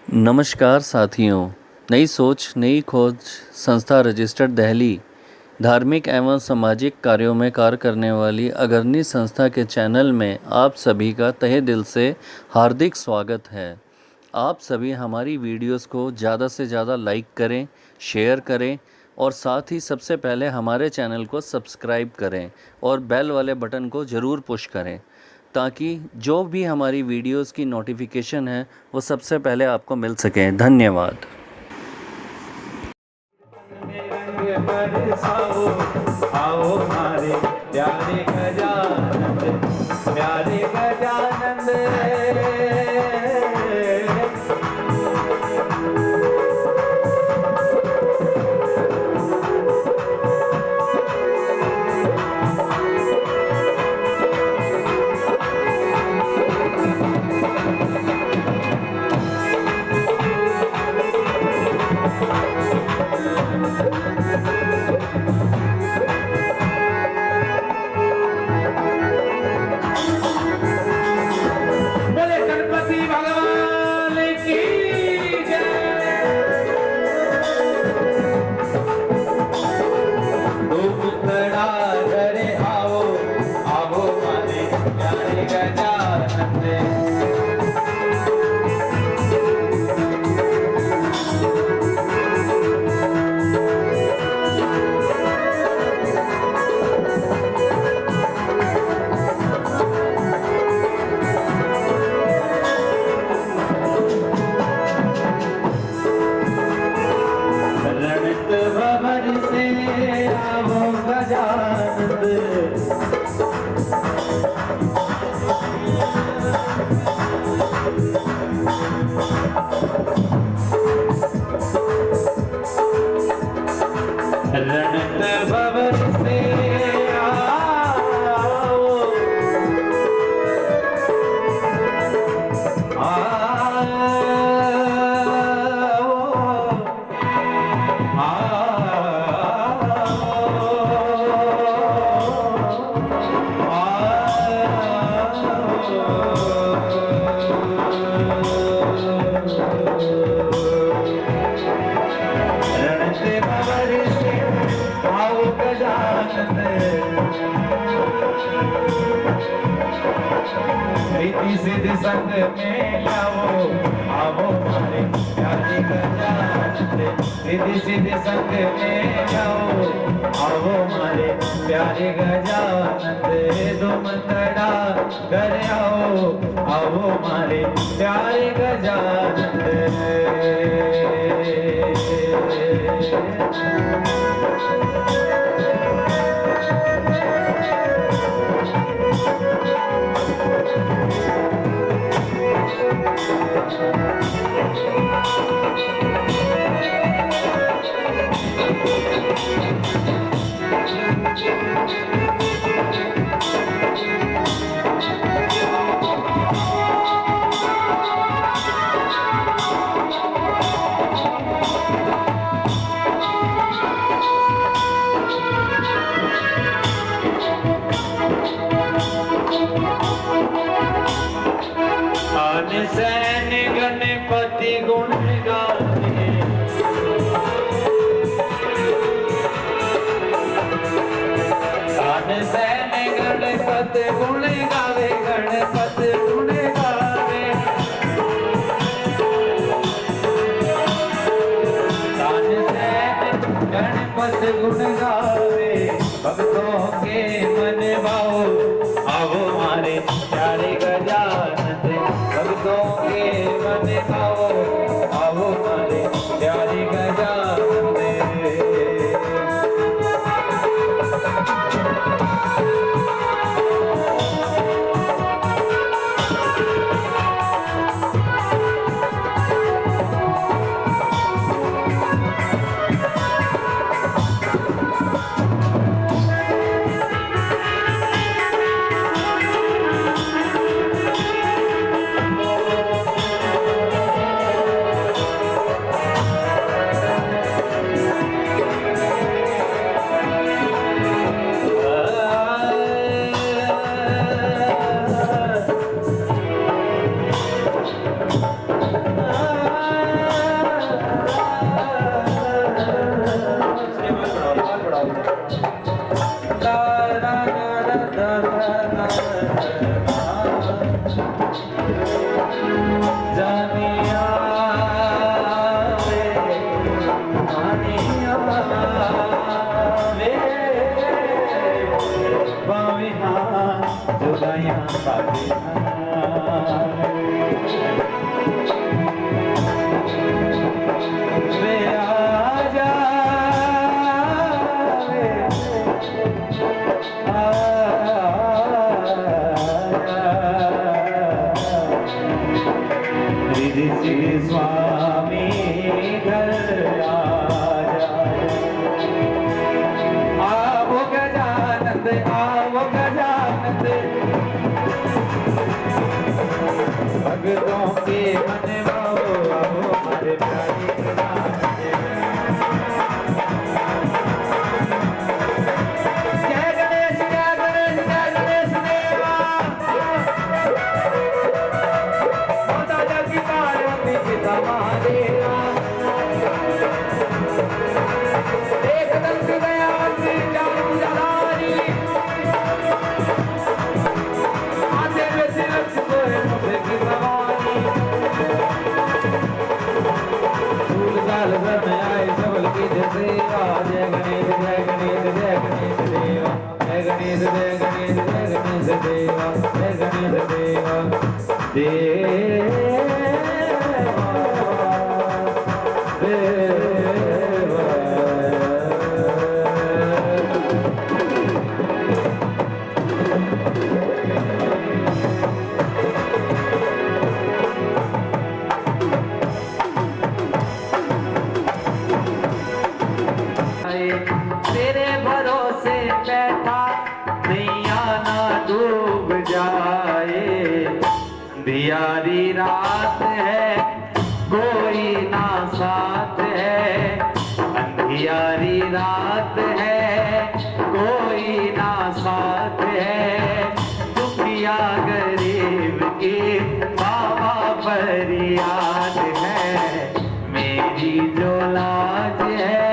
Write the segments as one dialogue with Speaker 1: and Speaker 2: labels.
Speaker 1: नमस्कार साथियों। नई सोच नई खोज संस्था रजिस्टर्ड दिल्ली धार्मिक एवं सामाजिक कार्यों में कार्य करने वाली अग्रणी संस्था के चैनल में आप सभी का तहे दिल से हार्दिक स्वागत है। आप सभी हमारी वीडियोस को ज़्यादा से ज़्यादा लाइक करें, शेयर करें और साथ ही सबसे पहले हमारे चैनल को सब्सक्राइब करें और बेल वाले बटन को ज़रूर पुश करें ताकि जो भी हमारी वीडियोस की नोटिफिकेशन है वो सबसे पहले आपको मिल सके। धन्यवाद।
Speaker 2: आओ हमारे प्यारे गजानंद, प्यारे गजानंद। बोले गणपति भगवान की जय। दुखड़ा घरे आओ, आओ मारे प्यारे गजानंद। रणत भवर से आओ गजानंद। रणत भवर से आओ, रणते भवर से आओ गजानंद। रीति सिद्धि संग में लाओ, आओ मारे प्यारे गजानंद। रीति सिद्धि संग में लाओ, आओ मारे प्यारे गजानंद। दुमतड़ा घर आओ, आओ मारे प्यारे गजानंद। सैन गणपति गुण गावे, सैन गणपति गुण गावे, गणपति गुण गावे। सैन गणपति गुण गावे, भक्तों के मन भाओ, आओ मारे प्यारे गजानंद। भक्तों के मन भाओ, आओ मारे प्यारे गजानंद। वे आजा रिद्धि सिद्धि स्वामी घर आजा। आवो गजानंद भगतों के मन भाओ आओ हमारे प्यारे गजानंद। जय गणेश जय गणेश जय गणेश देवा। माता जगी पार्वती पिता महादेवा। एक दंत दयावती चारु जलारी। आते में सिरस सोए मुझे की भवानी। फूल साल भर में आए सबल की सेवा। जय गणेश जय गणेश जय गणेश देवा। जय गणेश जय गणेश जय गणेश देवा। जय गणेश देवा तेरे भरोसे बैठा नैया ना डूब जाए। दियारी रात है कोई ना साथ है। अंधियारी रात है कोई ना साथ है। दुखिया गरीब की बाबा फरियाद है। मेरी जो लाज है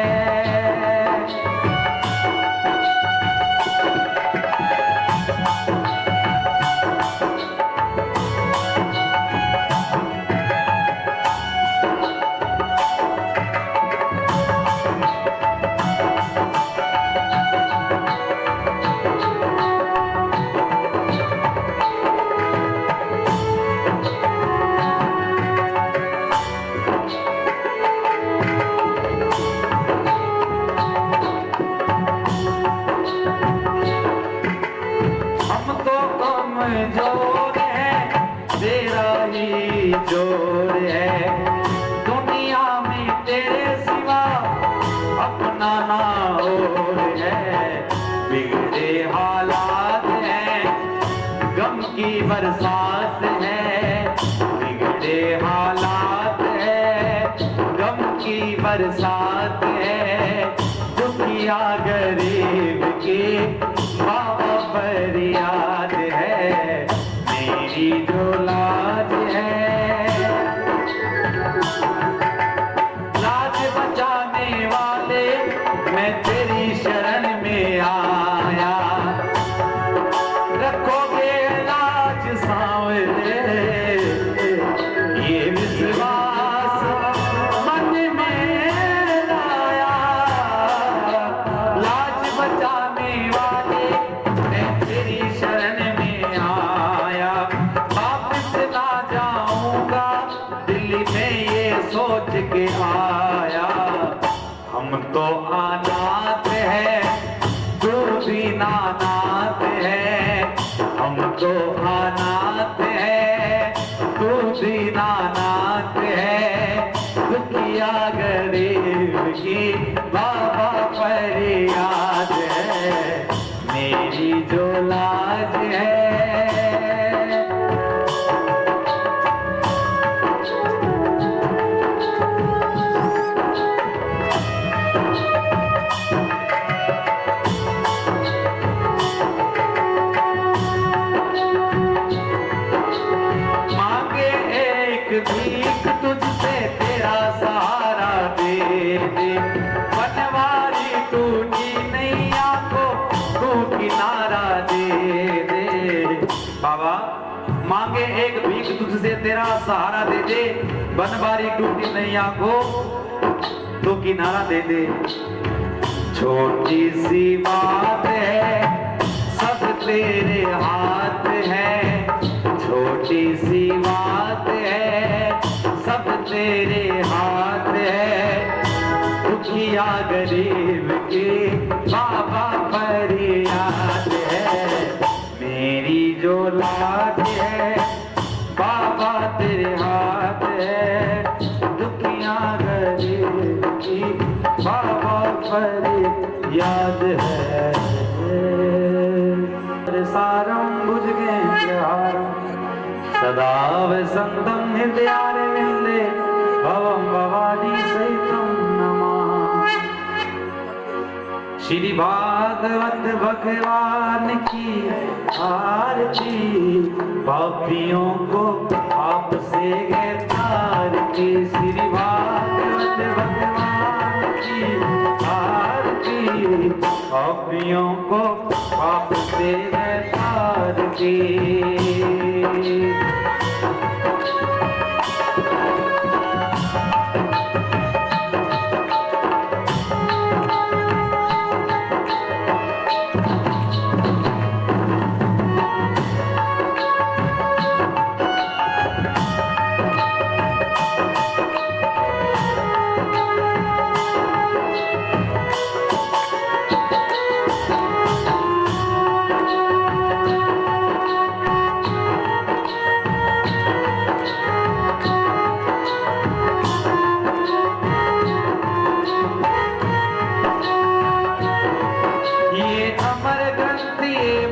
Speaker 2: जोर है तेरा ही जोर है। दुनिया में तेरे सिवा अपना ना और है। बिगड़े हालात हैं गम की बरसात है। बिगड़े हालात है गम की बरसात है। दुखिया गरीब की बाबा फरियाद है। मेरी जो लाज है लाज बचाने वाले मैं तेरी शरण में आया। रखोगे लाज सांवरे ये विश्वास मन में लाया। लाज बचाने वाले मैं तेरी शरण में आया। वापस ना जाऊंगा दिल्ली में ये सोच के आया। हम तो अनाथ है तू भी नानाथ है। हम तो अनाथ है तू भी नानाथ है। दुखिया गरीब की बाबा फरियाद है। मेरी जो लाज है मांगे एक भीख तुझसे तेरा सहारा दे दे। बनवारी टूटी नैया को तू किनारा दे दे। बाबा मांगे एक भीख तुझसे तेरा सहारा दे दे। बनवारी टूटी नैया को तू किनारा दे दे। छोटी सी बात है सब तेरे हाथ है। छोटी सी बात है, सब तेरे हाथ है। दुखिया गरीब की बाबा फरियाद है। मेरी जो लाज है बाबा तेरे हाथ है। दुखिया गरीब की बाबा फरियाद है। सारं भुजगेन्द्रहारं सदा वसन्तं हृदयारविन्दे भवं भवानी सहितं नमामि। श्री भागवत भगवान की आरती, पापियों को आपसे है प्यार की। श्री भागवत भगवान की आरती, पापियों को आपसे है प्यार की।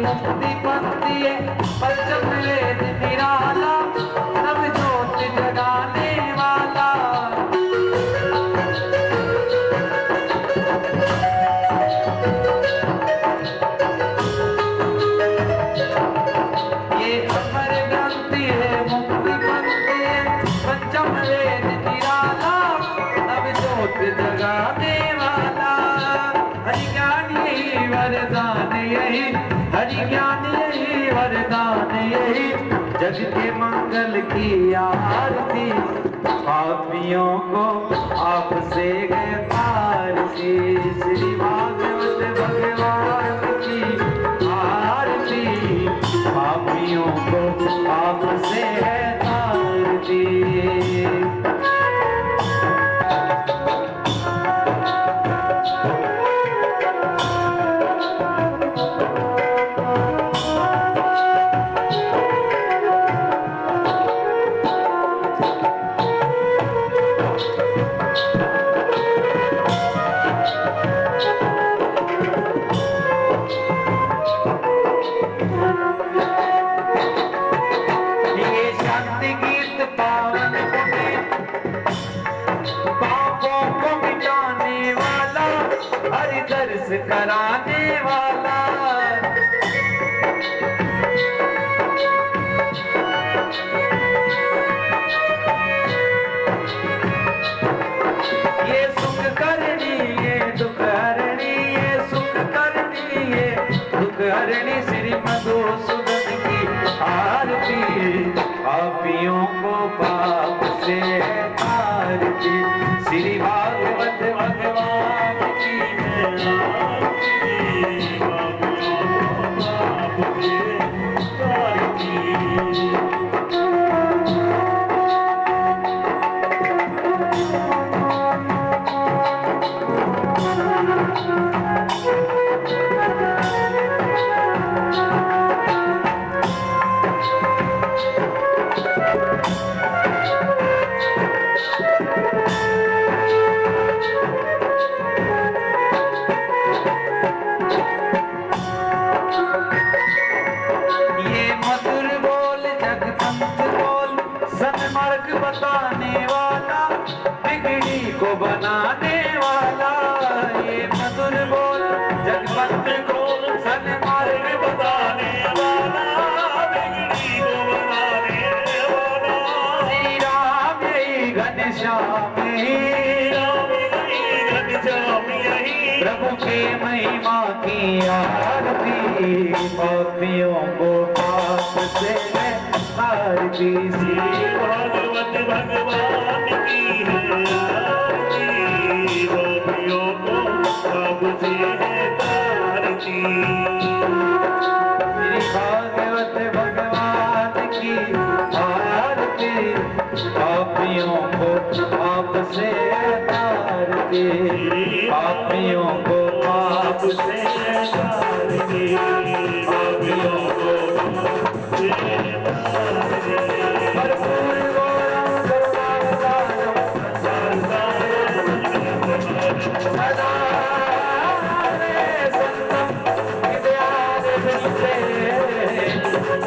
Speaker 2: मुक्ति पंथी है पंचम वेद निराला, नव ज्योत जगाने वाला। ये अमर ग्रंथि है मुक्ति पंथी है पंचम वेद निराला, नव ज्योत जगाने वाला। हरि ज्ञान यही वरदान यही, हरि ज्ञान यही वरदान यही, जग के मंगल की आरती। पापियों को आपसे है प्यार की। श्री भागवत भगवान की आरती, पापियों को आपसे है प्यार की। दर्श कराने वाला। ये सुख करनी ये दुख हरणी, ये सुख करनी ये दुख हरणी, श्री मधुसूदन की आरती। पापियों को पाप से आरती, श्री भागवत भगवान की सन्मार्ग बताने वाला, बिगड़ी को बनाने वाला। ये मधुर बोल जगवंत बोल, सन्मार्ग बताने वाला, बिगड़ी को बनाने वाला। श्री राम यही घनश्याम यही, प्रभु के महिमा की आरती। पापियों को पाप से आरती, श्री भागवत भगवान की है आरती। पापियों को पाप से आरती, श्री भागवत भगवान की आपसे तार के, पापियों को आपसे तार के, पापियों को भरपूर गौरव करुणावतारम सदा रे संतम विद्यानिधे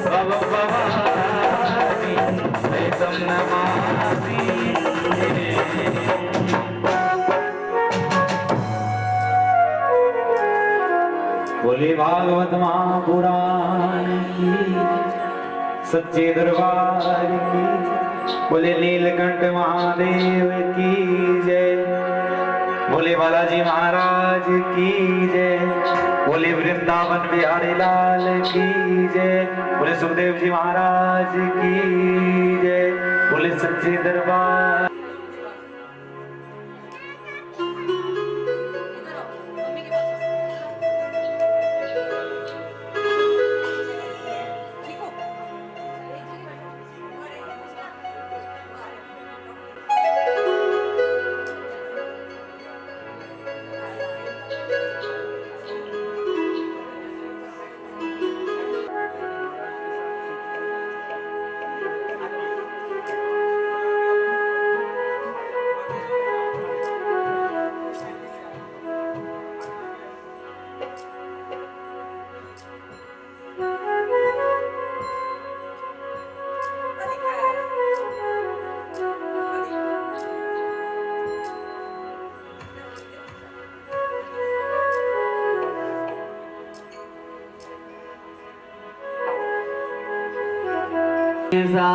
Speaker 2: भव भवानी सहितं नमामि। बोले भागवत महापुराण की, सच्चे दरबार की, बोले नीलकंठ महादेव की जय, बोले बालाजी महाराज की जय, बोले वृंदावन बिहारी लाल की जय, बोले सुखदेव जी महाराज की जय, बोले सच्चे दरबार।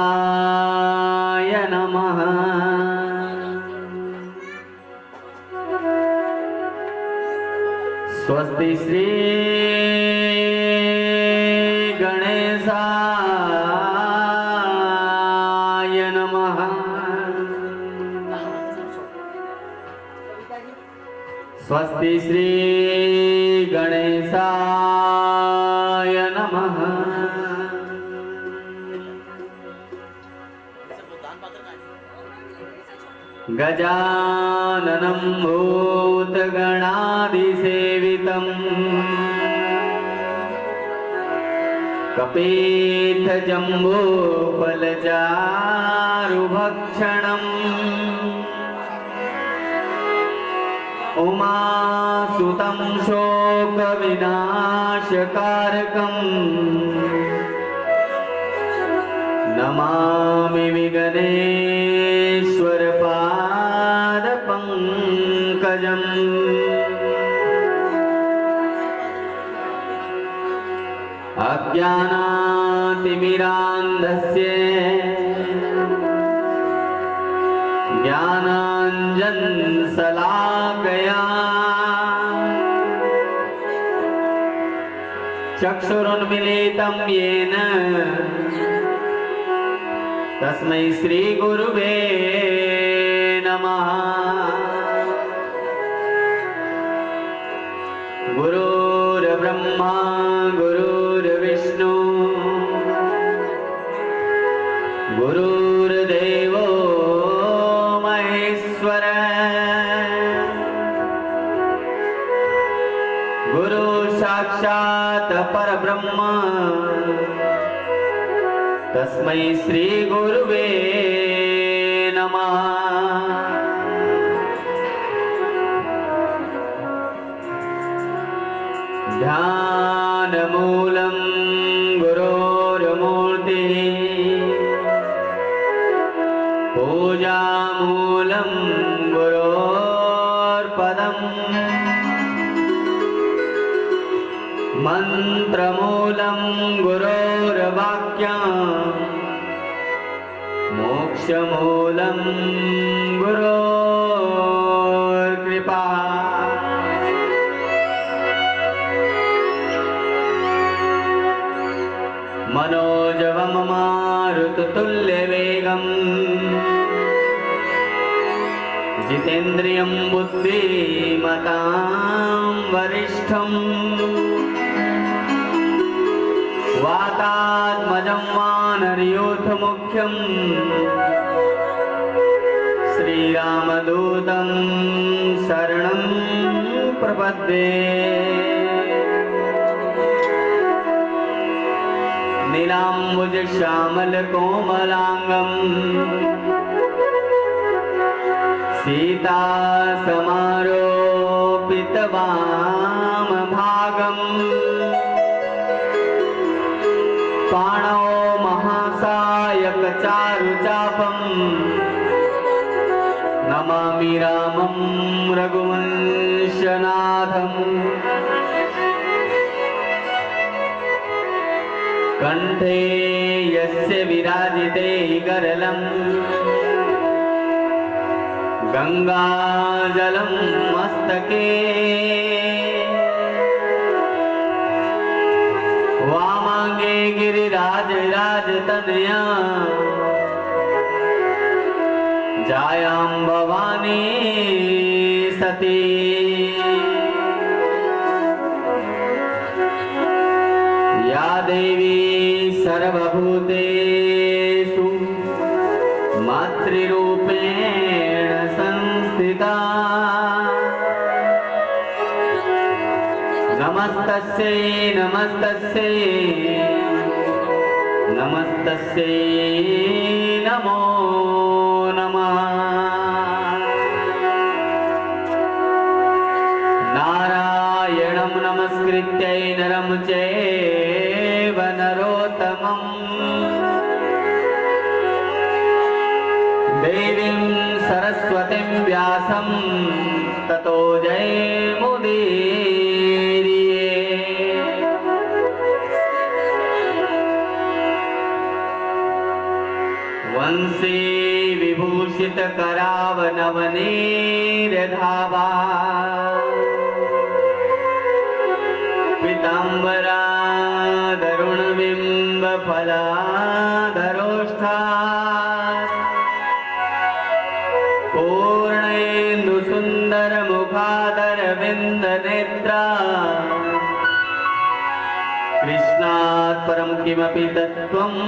Speaker 2: गणेशाय नमः। स्वस्ति श्री गणेशाय नमः। स्वस्ति श्री गणेशाय नमः। गजाननं भूतगणाधिसेवितम् कपित्थजम्बूफलचारुभक्षणम् उमासुतं शोकविनाशकारकम् नमामि विघ्नेश्वर पादपङ्कजम्। अज्ञानातिमिरान्धस्य ज्ञानाञ्जनशलाकया चक्षुरुन्मीलितं येन तस्मै श्री गुरुवे नमः। गुरुर्ब्रह्मा गुरुर्विष्णु गुरुर्देवो महेश्वर। गुरु साक्षात् परब्रह्म तस्मै श्री गुरुवे नमः। ध्यानमूलं गुरोर्मूर्तिः पूजामूलं गुरोर्पदम् मन्त्रमूलं गुरोर्वाक्यम् मोक्षमूलं गुरोर्कृपा। मनोजवं मारुततुल्यवेगं जितेन्द्रियं बुद्धिमतां वरिष्ठं वातात्मजं वानरयूथमुख्यं
Speaker 3: श्रीरामदूतं शरणं प्रपद्ये। नीलाम्बुजश्यामलकोमलाङ्गं सीता समारोपितवामभागम् पाणौ महासायकचारुचापम् नमामि रामं रघुवंशनाथम्। कंठे यस्य विराजिते करलं गंगाजलं मस्तके वामांगे गिरिराजराजतनया जायां भवानी सती। या देवी सर्वभूतेषु मातृरूपेण संस्थिता नमस्तस्यै नमस्तस्यै नमस्तस्यै नमो नमः। नारायणं नमस्कृत्य नरं चैव नरोत्तमं देवीं सरस्वतीं व्यासं ततो जयमुदीरये। वंशी विभूषितकरावनवनीरधावा पीताम्बरा दरुणबिम्बफलाधरोष्ठा पूर्णेन्दुसुन्दरमुखादरविन्दनेत्रा कृष्णात् परं किमपि तत्त्वम्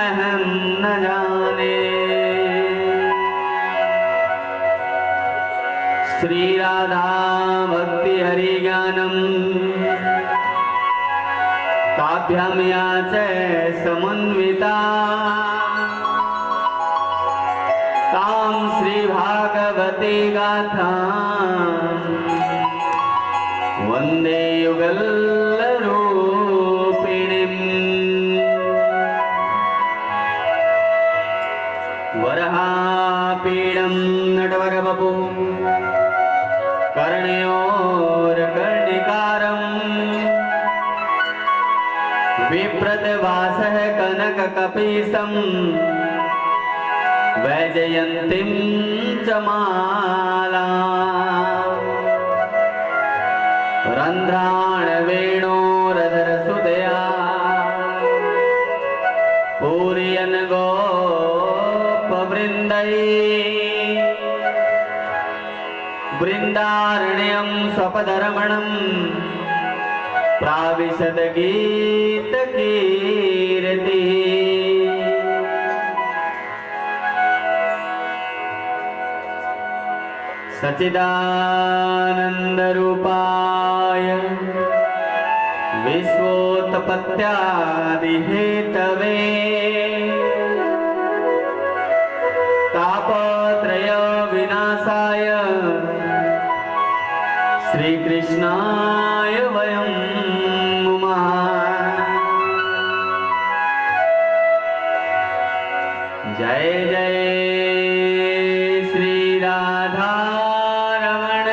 Speaker 3: अहं न जाने। श्रीराधा भक्ति हरिज्ञानम् ताभ्यां या च समन्विता तां श्रीभागवती गाथां वन्दे युगलरूपिणीम्। वराहपीडं नटवरवपु कर्णयोर्कर्णिकारम् विप्रतवासः कनककपीशम् वैजयन्तीं च मालाम् रन्ध्राणवेणोरधरसुतया पूरयन् गोपवृन्दैः वृन्दारण्यं स्वपदरमणं प्राविशद गीतकीर्तिः। सच्चिदानन्दरूपाय विश्वोत्पत्त्यादिहेतवे तापत्रय विनाशाय श्रीकृष्णाय वयं नुमः। जय जय श्री राधा रमण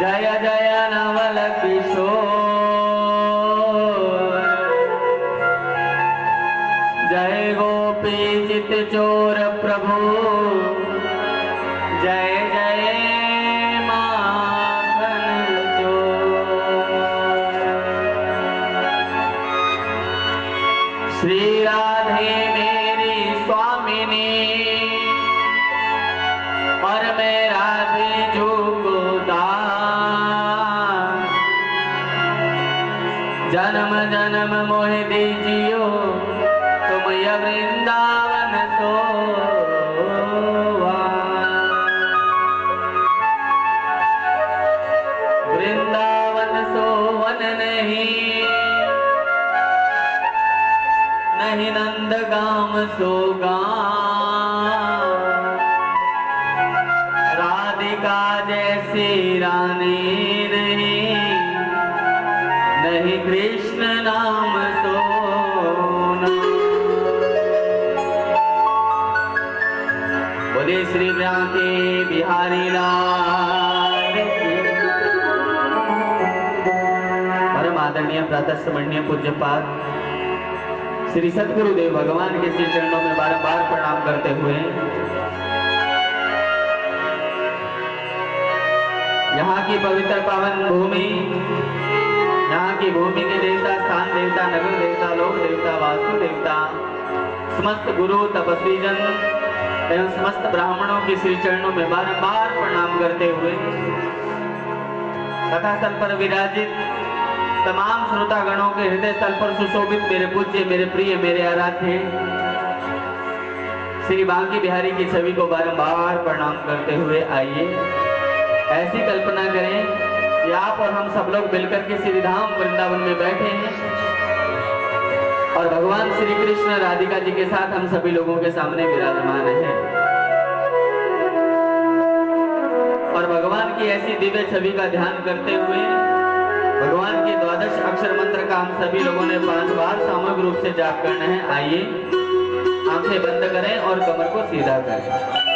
Speaker 3: जय जय नवल किशोर जय गोपी चित चोर प्रभु जय जय माखन चोर। श्री राधे मेरी स्वामिनी और मैं राधे जो को दास जन्म जन्म मोह दीजियो तुम ये वृंदावन सोगा राधिका जैसी रानी नहीं कृष्ण नाम सोना। बोले श्री के बिहारी लाल की। परम आदरणीय प्रातः स्मरणीय पूज्यपाद श्री सद्गुरुदेव भगवान के श्री चरणों में बारंबार प्रणाम करते हुए यहाँ की पवित्र पावन भूमि, यहाँ की भूमि के देवता, स्थान देवता, नगर देवता, लोक देवता, वास्तु देवता, समस्त गुरु तपस्वी जन एवं समस्त ब्राह्मणों के श्री चरणों में बारंबार प्रणाम करते हुए कथा स्थल पर विराजित तमाम श्रोतागणों के हृदय स्थल पर सुशोभित मेरे पूज्य, मेरे प्रिय, मेरे आराध्य श्री बांकी बिहारी की छवि को बारंबार प्रणाम करते हुए आइए ऐसी कल्पना करें कि आप और हम सब लोग मिलकर के श्री धाम वृंदावन में बैठे हैं और भगवान श्री कृष्ण राधिका जी के साथ हम सभी लोगों के सामने विराजमान हैं और भगवान की ऐसी दिव्य छवि का ध्यान करते हुए भगवान के द्वादश अक्षर मंत्र का हम सभी लोगों ने 5 बार सामूहिक रूप से जाप करना है। आइए आंखें बंद करें और कमर को सीधा करें।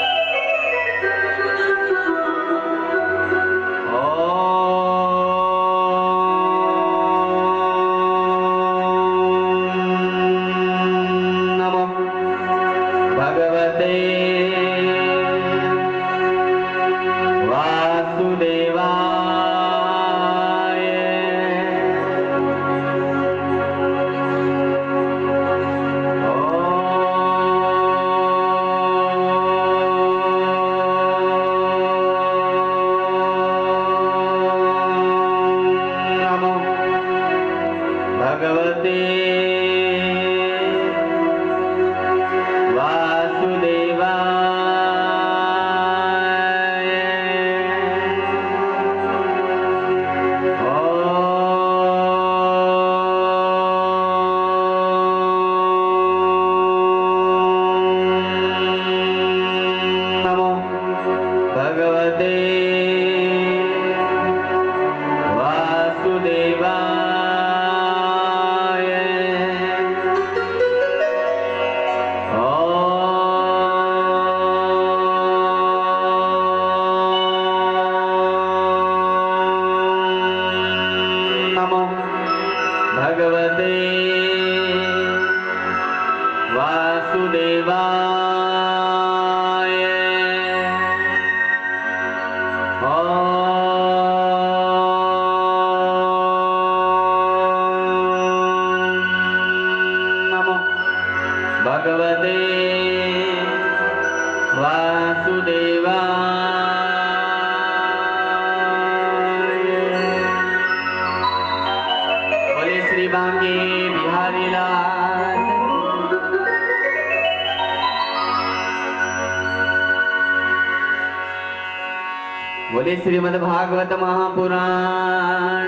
Speaker 3: बोले श्रीमद् भागवत महापुराण।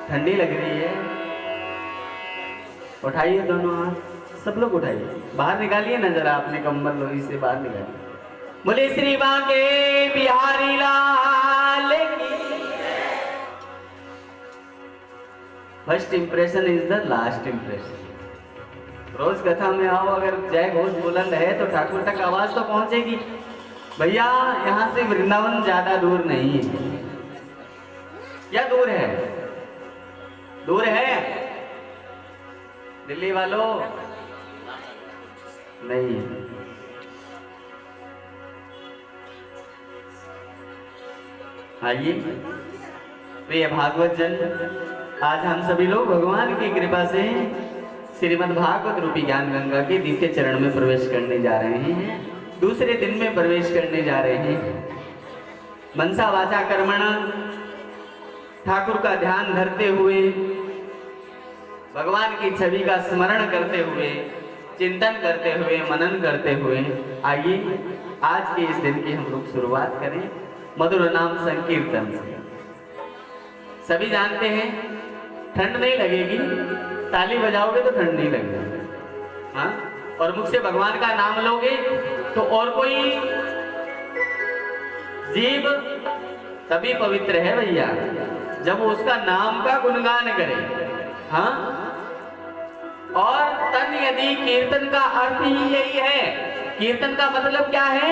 Speaker 3: ठंडी लग रही है, उठाइए दोनों हाथ, सब लोग उठाइए, बाहर निकालिए ना जरा अपने कंबल लोही से बाहर निकालिए। बोले श्री बांके बिहारी लाल की। First impression is the last impression. रोज कथा में आओ, अगर जय घोष बुलंद है तो ठाकुर तक आवाज तो पहुंचेगी। भैया यहाँ से वृंदावन ज्यादा दूर नहीं है। क्या दूर है? दूर है दिल्ली वालों? नहीं। आइए प्रिय भागवत जन, आज हम सभी लोग भगवान की कृपा से श्रीमद् भागवत रूपी ज्ञान गंगा के दिव्य चरण में प्रवेश करने जा रहे हैं। दूसरे दिन में प्रवेश करने जा रहे हैं। मनसा वाचा कर्मण ठाकुर का ध्यान धरते हुए, भगवान की छवि का स्मरण करते हुए, चिंतन करते हुए, मनन करते हुए आइए आज के इस दिन की हम लोग शुरुआत करें मधुर नाम संकीर्तन से। सभी जानते हैं ठंड नहीं लगेगी, ताली बजाओगे तो ठंड नहीं लगेगी। हाँ, और मुख से भगवान का नाम लोगे तो और कोई जीव तभी पवित्र है भैया जब वो उसका नाम का गुणगान करे। हाँ, और तन यदि कीर्तन का अर्थ ही यही है, कीर्तन का मतलब क्या है?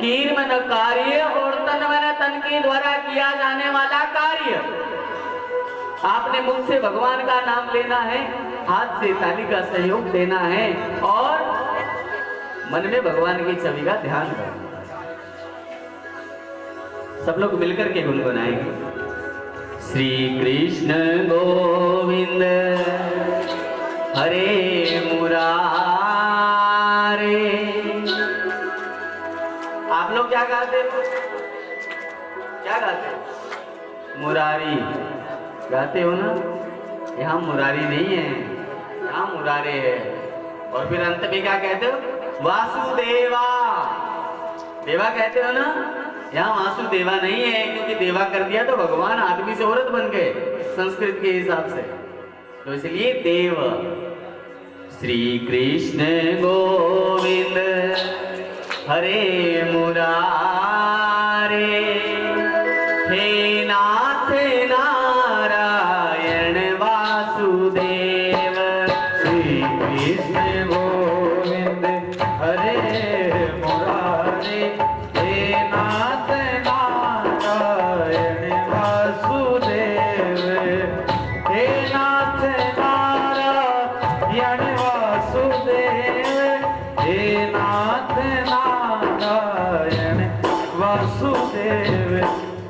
Speaker 3: कीर मन कार्य और तन मन तन के द्वारा किया जाने वाला कार्य। आपने मुख से भगवान का नाम लेना है, हाथ से ताली का सहयोग देना है और मन में भगवान की छवि का ध्यान करना। सब लोग मिलकर के गुनगुनाएंगे। श्री कृष्ण गोविंद हरे मुरारे। आप लोग क्या गाते हो? क्या गाते हो? मुरारी गाते हो ना? यहाँ मुरारी नहीं है, यहाँ मुरारे है। और फिर अंत में क्या कहते हो? वासुदेवा। देवा कहते हो ना? यहाँ वासुदेवा नहीं है, क्योंकि देवा कर दिया तो भगवान आदमी से औरत बन गए संस्कृत के हिसाब से, तो इसलिए देव। श्री कृष्ण गोविंद हरे मुरारे। हे नाथ नारायण वासुदेव।
Speaker 2: श्री कृष्ण गोविंद हरे मुरारे। हे नाथ नारायण वासुदेव। हे नाथ नारायण वासुदेव। हे नाथ नारायण वासुदेव।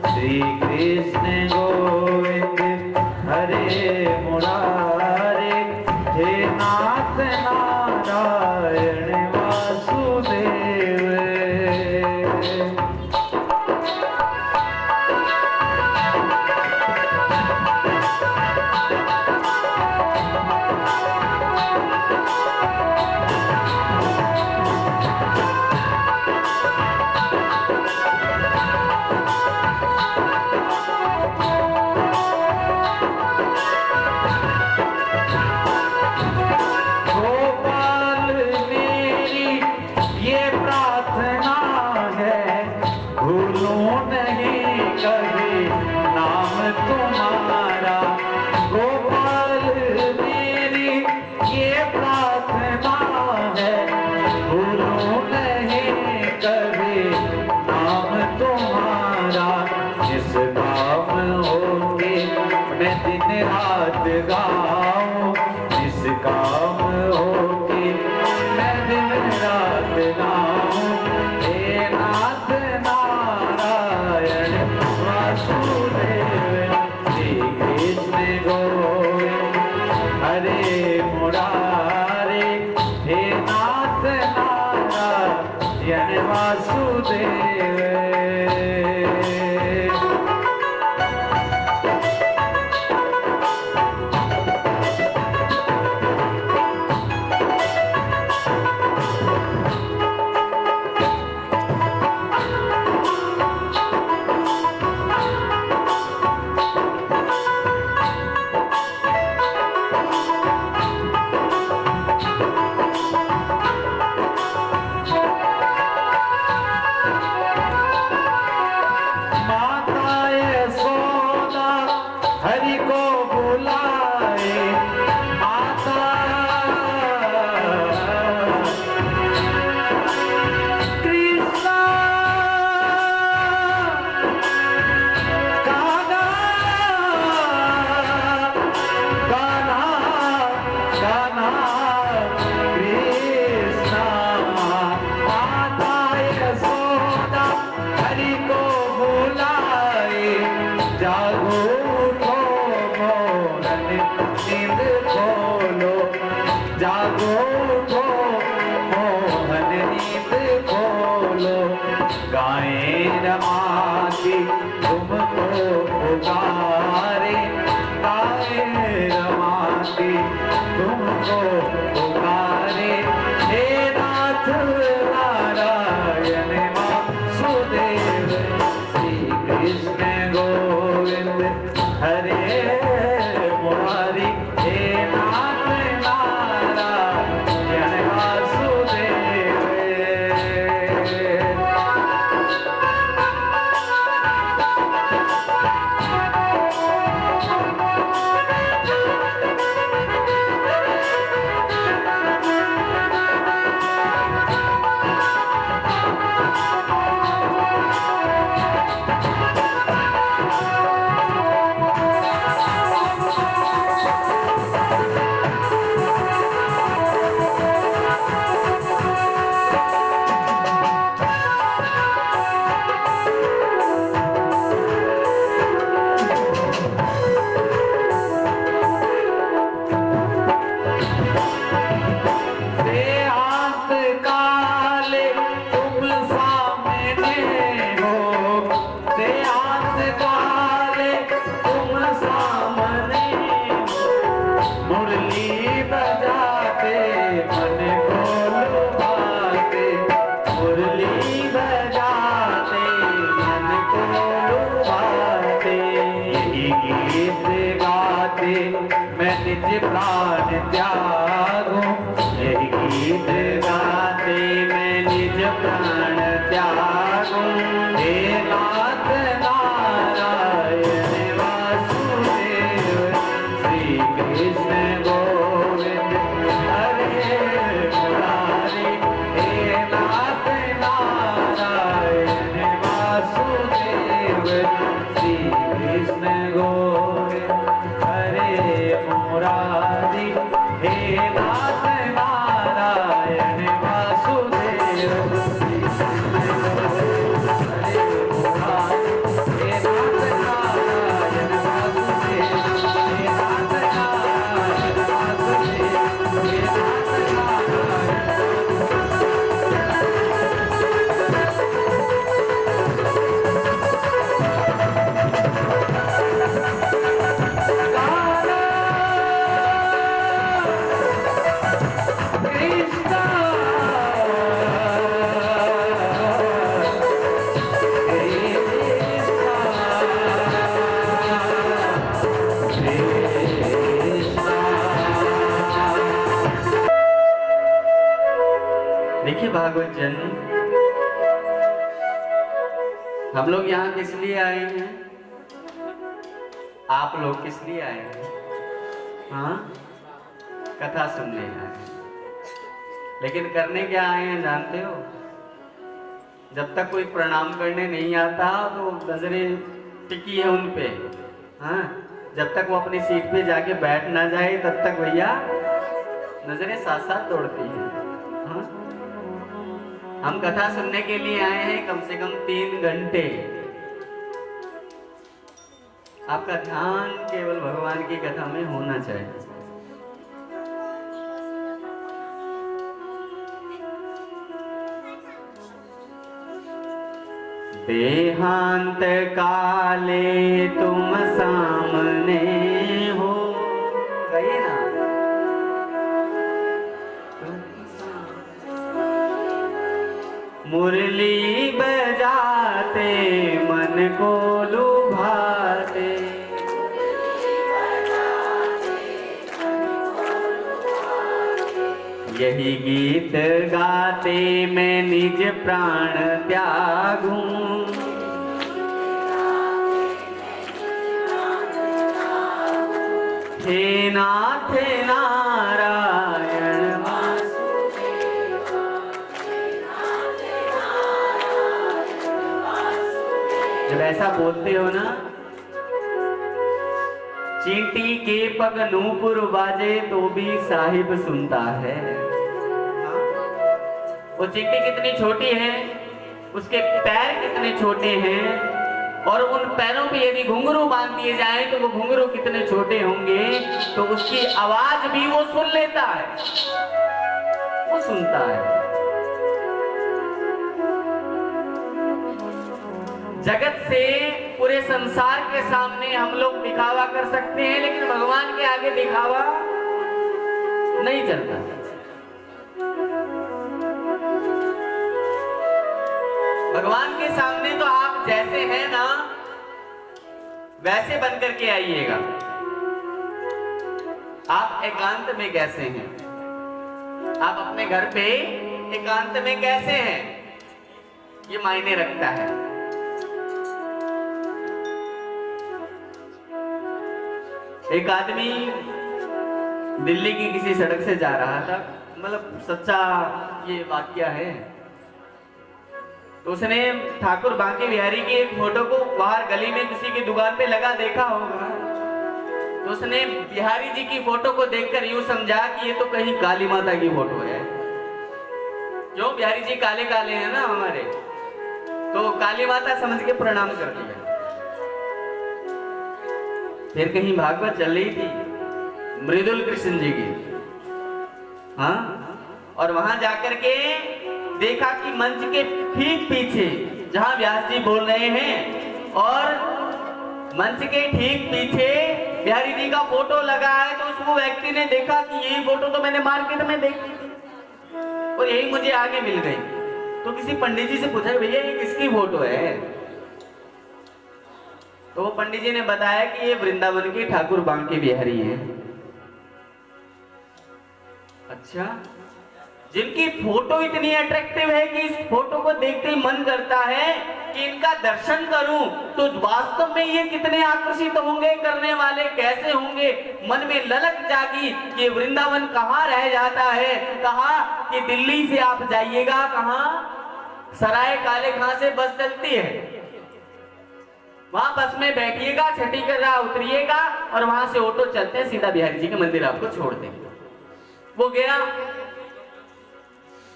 Speaker 2: श्री कृष्ण गोविंद हरे मुरारे। हे नाथ नारायण वासुदेव। गोपाल मेरी ये प्रार्थना है, भूलूं नहीं कभी नाम तुम्हारा। गोपाल मेरी ये प्रार्थना है, भूलूं नहीं कभी नाम तुम्हारा। जिस काम होके मैं दिन रात गाऊं, जिस काम होके मैं दिन रात गाऊं। हे नाथ नारायण वासुदेव। श्री कृष्ण गोविंद हरे मुरारे। हे नाथ नारायण वासुदेव। माता यशोदा हरि को बुलाए। माता कृष्णा गाना गाना गाना कृष्णा। माता यशोदा हरि को बुलाए। जागो उठो मोहन नींद खोलो। जागो उठो मोहन नींद खोलो। गाएं रमा की तुमको पुकारे। गाएं रमा की तुमको पुकारे। हे नाथ नारायण वासुदेव। श्री कृष्ण गोविंद हरे मुरारी। हे नाथ नारायण
Speaker 3: प्राण त्यागूं। यही गीत गाते मैं निज प्राण त्यागूं। हे नाथ नारायण वासुदेव श्री कृष्ण गोविंद हरे मुरारी। हे नाथ नारायण वासुदेव श्री कृष्ण गोविंद हरे मुरारी। हे नाथ नारायण वासुदेव श्री कृष्ण गोविंद हरे मुरारी। हे नाथ नारायण वासुदेव। हे नाथ नारायण वासुदेव। हे नाथ नारायण देखिए भागवत जन, हम लोग यहाँ किस लिए आए हैं? आप लोग किस लिए आए हैं? हाँ, कथा सुनने आए हैं। लेकिन करने क्या आए हैं जानते हो? जब तक कोई प्रणाम करने नहीं आता तो नजरें टिकी है उन पे। हाँ, जब तक वो अपनी सीट पे जाके बैठ ना जाए तब तक भैया नजरें साथ साथ दौड़ती हैं। हाँ? हम कथा सुनने के लिए आए हैं कम से कम 3 घंटे। आपका ध्यान केवल भगवान की कथा में होना चाहिए। देहांत काले तुम सामने हो, कहिए ना। मुरली बजाते मन को लुभाते। यही गीत गाते मैं निज प्राण त्यागूं। हे नाथ नारायण जब ऐसा बोलते हो ना, चींटी के पग नूपुर बाजे तो भी साहिब सुनता है। वो चींटी कितनी छोटी है, उसके पैर कितने छोटे हैं, और उन पैरों पे यदि घुंघरू बांध दिए जाए तो वो घुंघरू कितने छोटे होंगे, तो उसकी आवाज भी वो सुन लेता है, वो सुनता है। जगत से पूरे संसार के सामने हम लोग दिखावा कर सकते हैं, लेकिन भगवान के आगे दिखावा नहीं चलता। भगवान के सामने तो आप जैसे हैं ना वैसे बन करके आइएगा। आप एकांत में कैसे हैं, आप अपने घर पे एकांत में कैसे हैं, ये मायने रखता है। एक आदमी दिल्ली की किसी सड़क से जा रहा था, मतलब सच्चा ये वाकया है। तो उसने ठाकुर बांके बिहारी की एक फोटो को बाहर गली में किसी की दुकान पे लगा देखा होगा। तो उसने बिहारी जी की फोटो को देखकर यूं समझा कि ये तो कहीं काली माता की फोटो है। जो बिहारी जी काले काले हैं ना हमारे, तो काली माता समझ के प्रणाम कर दिया। फिर कहीं भागवत चल रही थी मृदुल कृष्ण जी की, हाँ, और वहां जाकर के देखा कि मंच के ठीक पीछे जहां व्यास जी बोल रहे हैं और मंच के ठीक पीछे बिहारी जी का फोटो लगा है। तो उस व्यक्ति ने देखा कि यही फोटो तो मैंने मार्केट में देखी थी और यही मुझे आगे मिल गई। तो किसी पंडित जी से पूछा, भैया ये किसकी फोटो है? तो वो पंडित जी ने बताया कि ये वृंदावन के ठाकुर बांके बिहारी है। अच्छा, जिनकी फोटो इतनी अट्रैक्टिव है कि इस फोटो को देखते ही मन करता है कि इनका दर्शन करूं, तो वास्तव में ये कितने आकर्षित होंगे, करने वाले कैसे होंगे। मन में ललक जागी कि वृंदावन कहाँ रह जाता है। कहा कि दिल्ली से आप जाइएगा कहाँ, सराय काले खां से बस चलती है, वहां बस में बैठिएगा, छठी कर रहा उतरिएगा और वहां से ऑटो चलते हैं, सीधा बिहारी जी के मंदिर आपको छोड़ देंगे। वो गया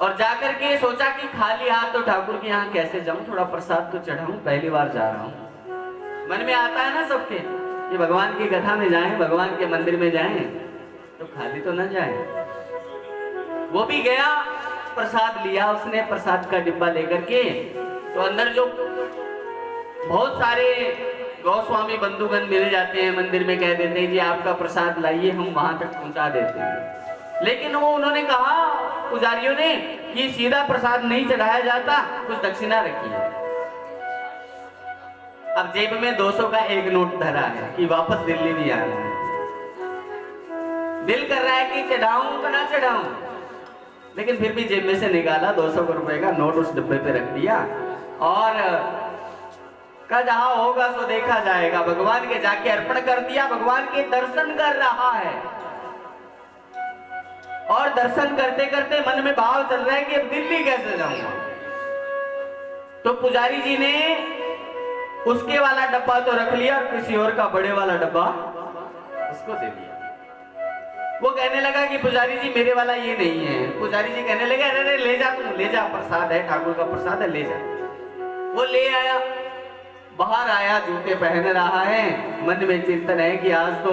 Speaker 3: और जाकर के सोचा कि खाली हाथ तो ठाकुर के यहाँ कैसे जाऊं, थोड़ा प्रसाद तो चढ़ाऊं, पहली बार जा रहा हूं। मन में आता है ना सबके कि भगवान की कथा में जाएं, भगवान के मंदिर में जाएं, तो खाली तो ना जाएं। वो भी गया, प्रसाद लिया उसने, प्रसाद का डिब्बा लेकर के। तो अंदर जो बहुत सारे गौस्वामी बंधुगण मिल जाते हैं मंदिर में, कह देते हैं जी आपका प्रसाद लाइए, हम वहां तक पहुंचा देते हैं। लेकिन वो उन्होंने कहा पुजारियों ने कि सीधा प्रसाद नहीं चढ़ाया जाता, कुछ दक्षिणा रखिए। अब जेब में 200 का एक नोट धरा है कि वापस दिल्ली नहीं आना है। दिल कर रहा है कि चढ़ाऊं तो ना चढ़ाऊं, लेकिन फिर भी जेब में से निकाला 200 रुपए का नोट, उस डिब्बे पे रख दिया और का जहां होगा सो देखा जाएगा। भगवान के जाके अर्पण कर दिया, भगवान के दर्शन कर रहा है और दर्शन करते करते मन में भाव चल रहा है कि अब दिल्ली कैसे जाऊंगा। तो पुजारी जी ने उसके वाला डब्बा तो रख लिया और किसी और का बड़े वाला डब्बा उसको दे दिया। वो कहने लगा कि पुजारी जी मेरे वाला ये नहीं है। पुजारी जी कहने लगे अरे ले जा, तू ले जा, प्रसाद है, ठाकुर का प्रसाद है, ले जा। वो ले आया, बाहर आया, जूते पहन रहा है, मन में चिंतन है कि आज तो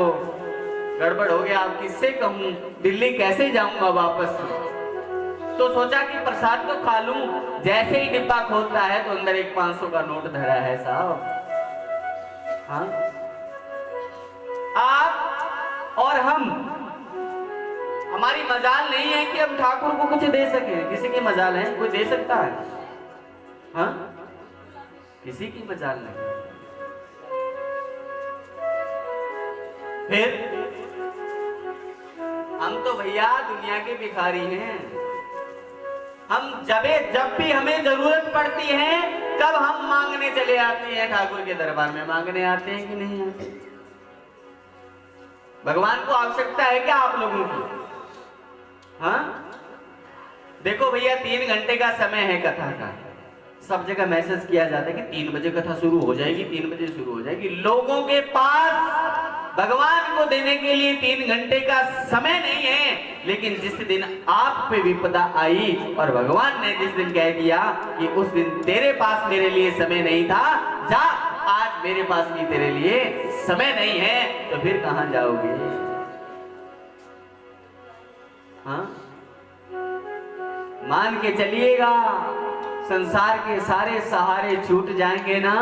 Speaker 3: गड़बड़ हो गया, अब किससे कहूं, दिल्ली कैसे जाऊंगा वापस। तो सोचा कि प्रसाद तो खा लूं। जैसे ही डिब्बा खोलता है तो अंदर एक 500 का नोट धरा है साहब। हाँ, आप और हम, हमारी मजाल नहीं है कि हम ठाकुर को कुछ दे सके। किसी की मजाल है? कोई दे सकता है? हाँ, किसी की मजाल नहीं। फिर हम तो भैया दुनिया के भिखारी हैं। हम जब भी हमें जरूरत पड़ती है तब हम मांगने चले आते हैं ठाकुर के दरबार में। मांगने आते हैं कि नहीं आते? भगवान को आवश्यकता है क्या आप लोगों की? हाँ, देखो भैया 3 घंटे का समय है कथा का। सब जगह मैसेज किया जाता है कि 3 बजे कथा शुरू हो जाएगी, 3 बजे शुरू हो जाएगी। लोगों के पास भगवान को देने के लिए 3 घंटे का समय नहीं है। लेकिन जिस दिन आप पे विपदा आई और भगवान ने जिस दिन कह दिया कि उस दिन तेरे पास मेरे लिए समय नहीं था, जा, आज मेरे पास भी तेरे लिए समय नहीं है, तो फिर कहां जाओगे? हाँ, मान के चलिएगा संसार के सारे सहारे छूट जाएंगे ना,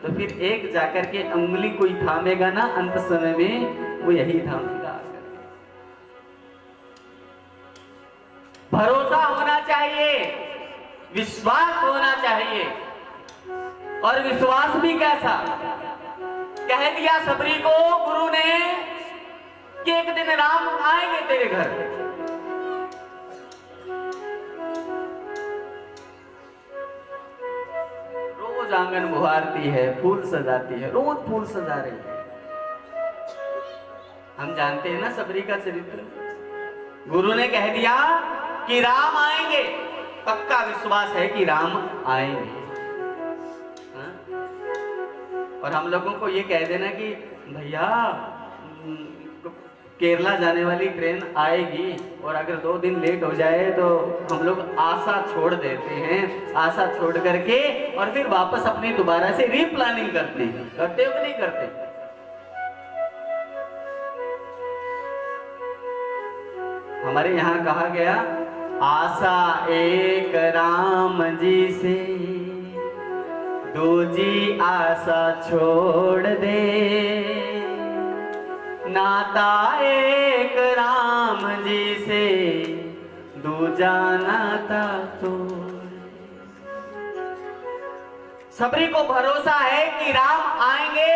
Speaker 3: तो फिर एक जाकर के उंगली कोई थामेगा ना, अंत समय में वो यही थामेगा। भरोसा होना चाहिए, विश्वास होना चाहिए। और विश्वास भी कैसा? कह दिया सबरी को गुरु ने कि एक दिन राम आएंगे तेरे घर। रोज आंगन बुहारती है, फूल सजाती है, रोज फूल सजा रही है। हम जानते हैं ना सबरी का चरित्र। गुरु ने कह दिया कि राम आएंगे, पक्का विश्वास है कि राम आएंगे। हाँ? और हम लोगों को ये कह देना कि भैया केरला जाने वाली ट्रेन आएगी और अगर 2 दिन लेट हो जाए तो हम लोग आशा छोड़ देते हैं। आशा छोड़ करके और फिर वापस अपनी दोबारा से रीप्लानिंग करते हैं। करते हो कि नहीं करते? हमारे यहाँ कहा गया, आशा एक राम जी से, दूजी आशा छोड़ दे, नाता एक राम जी से, दूजा नाता तोड़। सबरी को भरोसा है कि राम आएंगे,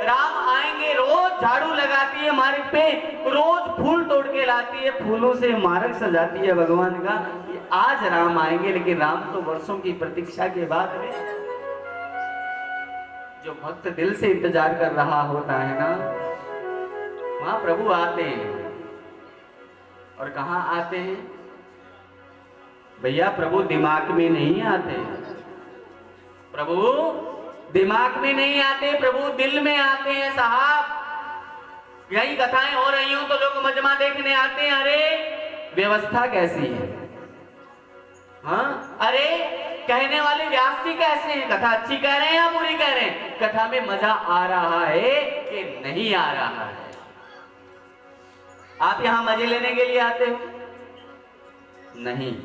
Speaker 3: राम आएंगे, रोज झाड़ू लगाती है मार्ग पे, रोज फूल तोड़ के लाती है, फूलों से मार्ग सजाती है भगवान का कि आज राम आएंगे। लेकिन राम तो वर्षों की प्रतीक्षा के बाद में, जो भक्त दिल से इंतजार कर रहा होता है ना, वहां प्रभु आते हैं। और कहां आते हैं भैया? प्रभु दिमाग में नहीं आते, प्रभु दिमाग में नहीं आते, प्रभु दिल में आते हैं साहब। यही कथाएं हो रही हो तो लोग मजमा देखने आते हैं, अरे व्यवस्था कैसी है? हाँ, अरे कहने वाले व्यास जी कैसे हैं? कथा अच्छी कह रहे हैं या बुरी कह रहे हैं? कथा में मजा आ रहा है कि नहीं आ रहा है? आप यहां मजे लेने के लिए आते हो? नहीं,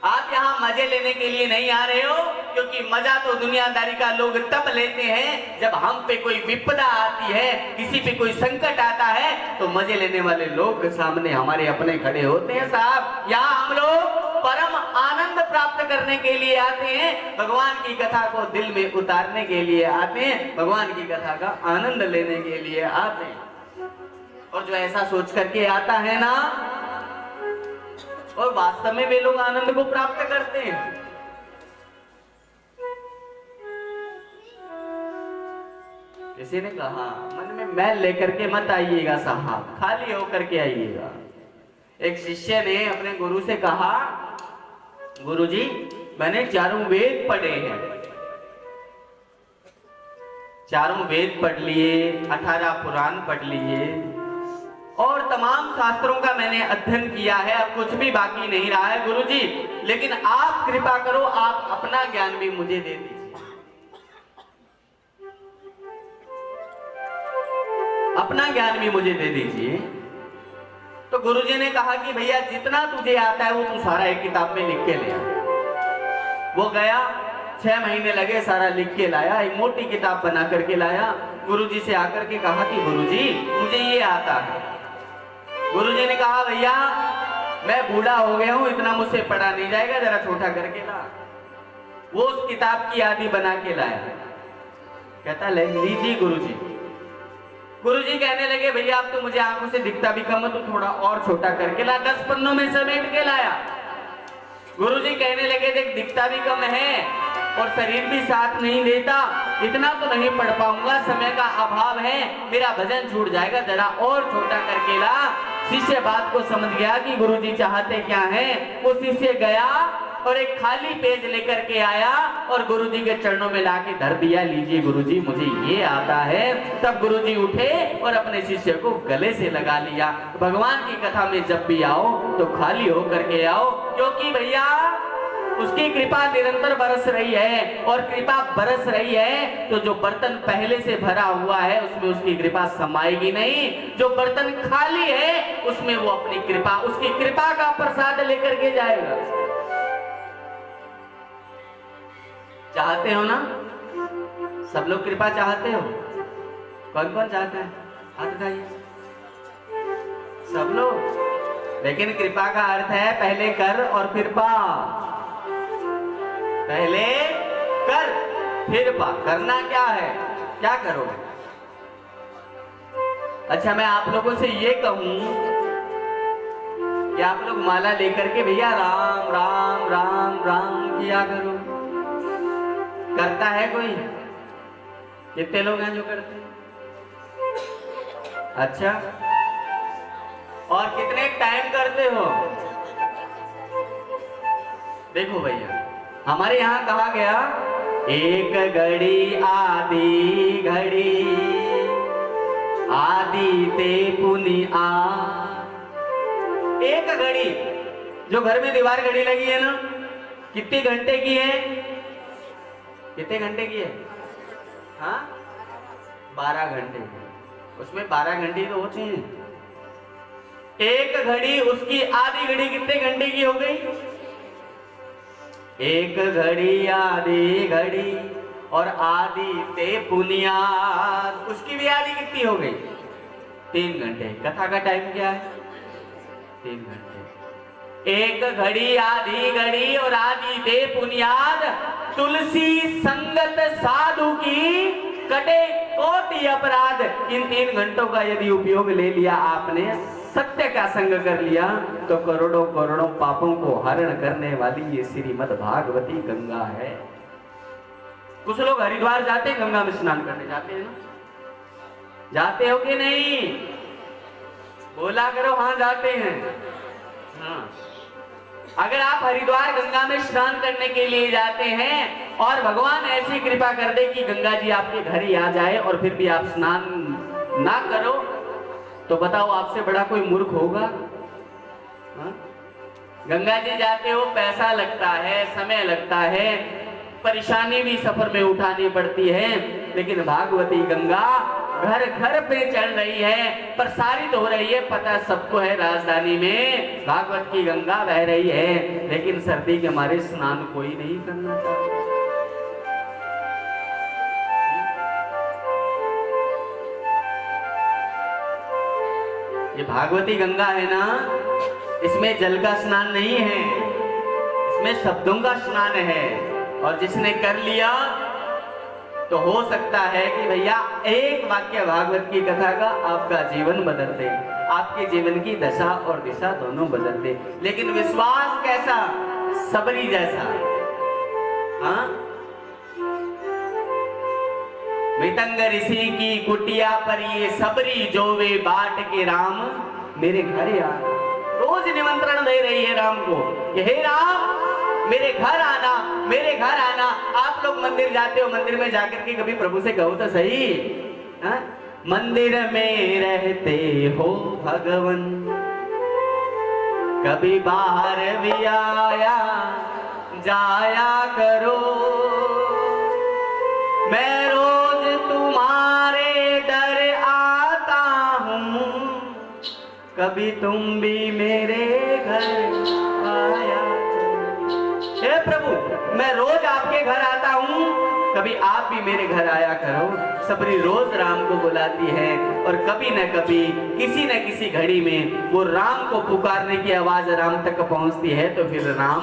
Speaker 3: आप यहां मजे लेने के लिए नहीं आ रहे हो, क्योंकि मजा तो दुनियादारी का लोग तब लेते हैं जब हम पे कोई विपदा आती है, किसी पे कोई संकट आता है, तो मजे लेने वाले लोग सामने हमारे अपने खड़े होते हैं साहब। यहां हम लोग परम आनंद प्राप्त करने के लिए आते हैं, भगवान की कथा को दिल में उतारने के लिए आते हैं, भगवान की कथा का आनंद लेने के लिए आते हैं। और जो ऐसा सोच करके आता है ना, और वास्तव में वे लोग आनंद को प्राप्त करते हैं। किसी ने कहा मन में मैल लेकर के मत आइएगा साहब, खाली होकर के आइएगा। एक शिष्य ने अपने गुरु से कहा, गुरुजी मैंने चारों वेद पढ़े हैं, चारों वेद पढ़ लिए, 18 पुराण पढ़ लिए और तमाम शास्त्रों का मैंने अध्ययन किया है, अब कुछ भी बाकी नहीं रहा है गुरुजी, लेकिन आप कृपा करो, आप अपना ज्ञान भी मुझे दे दीजिए, अपना ज्ञान भी मुझे दे दीजिए। तो गुरुजी ने कहा कि भैया जितना तुझे आता है वो तू सारा एक किताब में लिख के ले आ। वो गया, 6 महीने लगे, सारा लिख के लाया, एक मोटी किताब बना करके लाया। गुरुजी से आकर के कहा कि गुरुजी मुझे ये आता है। गुरुजी ने कहा भैया मैं बूढ़ा हो गया हूं, इतना मुझसे पढ़ा नहीं जाएगा, जरा छोटा करके ला। वो उस किताब की आदि बना के लाया। कहता ले लीजिए गुरुजी। गुरुजी कहने लगे भैया अब तो मुझे आंखों से दिखता भी कम है, तो थोड़ा और छोटा करके ला। 10 पन्नों में समेट के लाया। गुरुजी कहने लगे देख दिखता भी कम है और शरीर भी साथ नहीं देता, इतना तो नहीं पढ़ पाऊंगा, समय का अभाव है, मेरा भजन छूट जाएगा, जरा और छोटा करके ला। शिष्य बात को समझ गया कि गुरुजी चाहते क्या हैं। वो शिष्य गया और एक खाली पेज लेकर के आया और गुरुजी के चरणों में लाके धर दिया, लीजिए गुरुजी मुझे ये आता है। तब गुरुजी उठे और अपने शिष्य को गले से लगा लिया। भगवान की कथा में जब भी आओ तो खाली होकर के आओ, क्योंकि भैया उसकी कृपा निरंतर बरस रही है, और कृपा बरस रही है तो जो बर्तन पहले से भरा हुआ है उसमें उसकी कृपा समाएगी नहीं, जो बर्तन खाली है उसमें वो अपनी कृपा, उसकी कृपा का प्रसाद लेकर के जाएगा। चाहते हो ना? सब लोग कृपा चाहते हो? कौन कौन चाहता है? हाथ उठाइए। सब लोग। लेकिन कृपा का अर्थ है पहले कर और फिर पा। पहले कर फिर पा। करना क्या है? क्या करोगे? अच्छा मैं आप लोगों से ये कहूं कि आप लोग माला लेकर के भैया राम राम राम राम किया करो। करता है कोई? कितने लोग हैं जो करते हैं? अच्छा, और कितने टाइम करते हो? देखो भैया हमारे यहाँ कहा गया एक घड़ी आधी घड़ी आदि ते पुनि आ। एक घड़ी, जो घर में दीवार घड़ी लगी है ना, कितने घंटे की है? कितने घंटे की है? हाँ 12 घंटे। उसमें 12 घंटे तो होते हैं। एक घड़ी उसकी आधी घड़ी कितने घंटे की हो गई? एक घड़ी आधी घड़ी और आधी ते बुनियाद, उसकी भी आधी कितनी हो गई? 3 घंटे। कथा का टाइम क्या है? 3 घंटे। एक घड़ी आधी घड़ी और आधी ते बुनियाद, तुलसी संगत साधु की कटे कोटि अपराध, इन 3 घंटों का यदि उपयोग ले लिया आपने, सत्य का संग कर लिया, तो करोड़ों करोड़ों पापों को हरण करने वाली ये श्रीमद् भागवती गंगा है। कुछ लोग हरिद्वार जाते हैं, गंगा में स्नान करने जाते हैं ना, जाते हो कि नहीं? बोला करो हाँ जाते हैं। हाँ, अगर आप हरिद्वार गंगा में स्नान करने के लिए जाते हैं और भगवान ऐसी कृपा कर दे कि गंगा जी आपके घर ही आ जाए और फिर भी आप स्नान ना करो, तो बताओ आपसे बड़ा कोई मूर्ख होगा? हाँ? गंगा जी जाते हो, पैसा लगता है, समय लगता है, परेशानी भी सफर में उठानी पड़ती है, लेकिन भागवती गंगा घर घर पे चल रही है, प्रसारित हो रही है। पता सबको है राजधानी में भागवत की गंगा बह रही है, लेकिन सर्दी के मारे स्नान कोई नहीं करना चाहता। ये भागवती गंगा है ना, इसमें जल का स्नान नहीं है, इसमें शब्दों का स्नान है। और जिसने कर लिया तो हो सकता है कि भैया एक वाक्य भागवत की कथा का आपका जीवन बदल दे, आपके जीवन की दशा और दिशा दोनों बदल दे। लेकिन विश्वास कैसा? सबरी जैसा। हाँ, मृतंग ऋषि की कुटिया पर ये सबरी जोवे बाट के राम मेरे घर आ। रोज निमंत्रण दे रही है राम को कि हे राम मेरे घर आना, मेरे घर आना। आप लोग मंदिर जाते हो, मंदिर में जाकर के कभी प्रभु से कहो तो सही, हा? मंदिर में रहते हो भगवन, कभी बाहर भी आया जाया करो। मैं रोज तुम्हारे दर आता हूँ, कभी तुम भी मेरे घर आया। हे प्रभु, मैं रोज आपके घर आता हूँ, कभी आप भी मेरे घर आया करो। सबरी रोज राम को बुलाती है और कभी न कभी किसी न किसी घड़ी में वो राम को पुकारने की आवाज राम तक पहुंचती है, तो फिर राम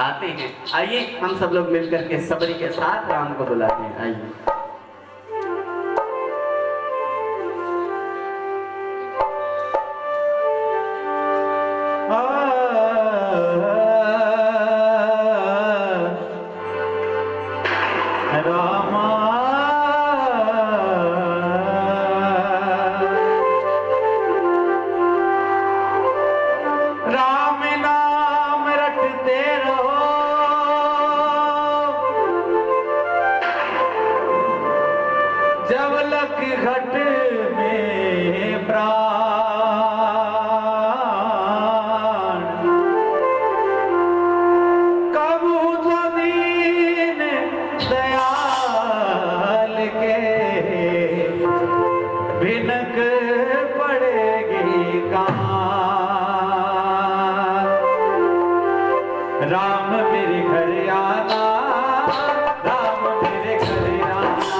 Speaker 3: आते हैं। आइए हम सब लोग मिलकर के सबरी के साथ राम को बुलाते हैं। आइए।
Speaker 2: घट में प्राण कबू तो दीन दयाल के भिनक पड़ेगी कहाँ। राम मेरे घर आना, राम मेरे घर आना,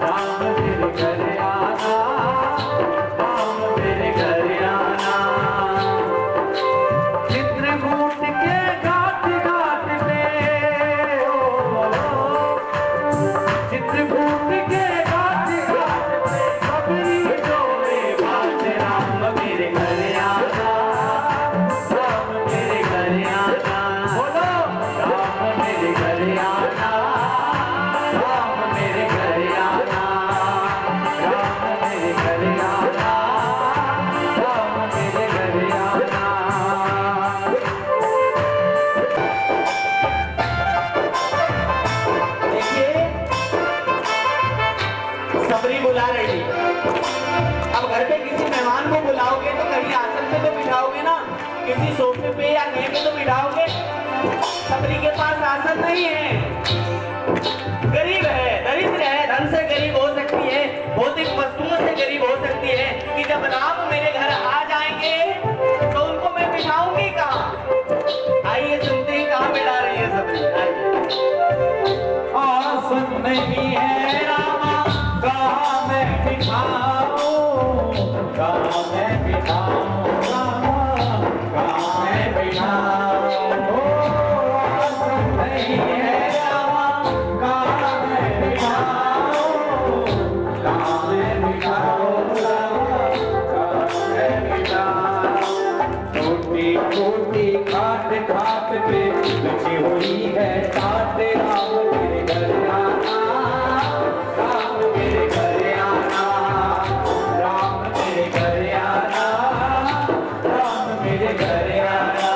Speaker 2: राम मेरे घर आना, राम मेरे घर आना। चित्रकूट के घाट घाट पे हो, चित्रकूट के घाट घाट पे सबरी जोड़े बात। राम मेरे घर आना, राम मेरे घर आना, बोलो राम मेरे घर आना, राम मेरे घर आना, राम मेरे घर आना, राम मेरे घर आना।
Speaker 3: देखिए सबरी बुला रही थी। अब घर पे किसी मेहमान को बुलाओगे तो कहीं आसन पे तो बिठाओगे ना, किसी सोफे पे या कहीं पे तो बिठाओगे। सबरी के पास आसन नहीं है, गरीब है, दरिद्र है, धन से गरीब हो सकती है, भौतिक वस्तुओं से गरीब हो सकती है कि जब राम मेरे घर आ जाएंगे तो उनको मैं बिठाऊंगी कहाँ। आइए सुनते हैं कहाँ बिठा रही है सबरी। आइए।
Speaker 2: आसन नहीं है रामा, कहाँ मैं बिठाऊं, कहाँ मैं बिठाऊं रामा, कहाँ मैं बिठाऊं। आसन नहीं है रामा, कहाँ मैं बिठाऊं, बिछी हुई है टाट राम मेरे घर आना, राम मेरे घर आना, राम मेरे घर आना, राम मेरे घर आना।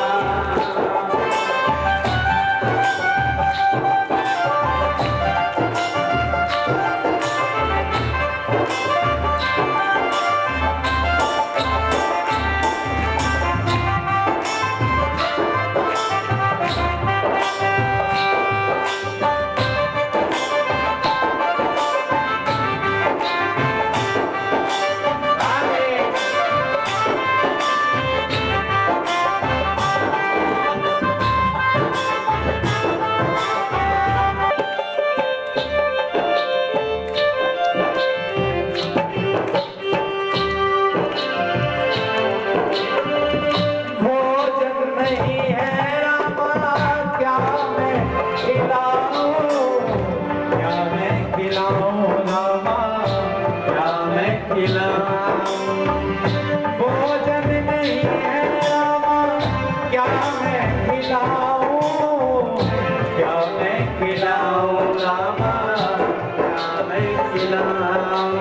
Speaker 2: भोजन नहीं है रामा, क्या मैं खिलाऊं, क्या मैं खिलाऊं रामा, क्या मैं खिलाऊं।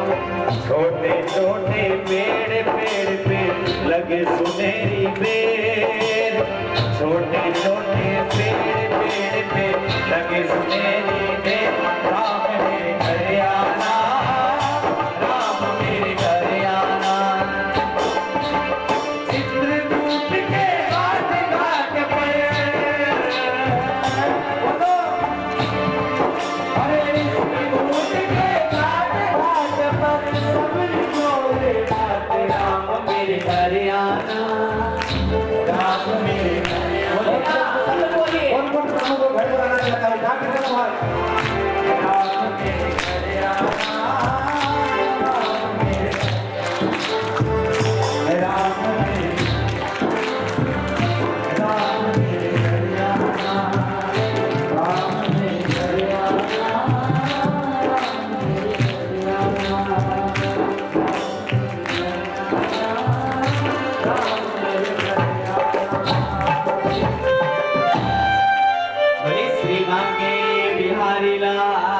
Speaker 2: छोटे छोटे पेड़ पेड़ पे लगे सुनहरी बेर, छोटे छोटे पेड़ पेड़ पे लगे सुनहरी बेर। राम मेरे घर आना, राम मेरे घर आना। चित्रकूट के घाट घाट पर, बोलो, अरे चित्रकूट के घाट घाट पर सब जोड़े बात। राम मेरे घर आना, राम मेरे घर आना। कौन प्रभु को घर बनाना चाहता है? राम मेरे घर आना, राम मेरे घर आना, राम मेरे राम मेरे राम मेरे घर आना, राम मेरे घर आना, राम मेरे घर आना। बोले श्री मांगे बिहारी लाल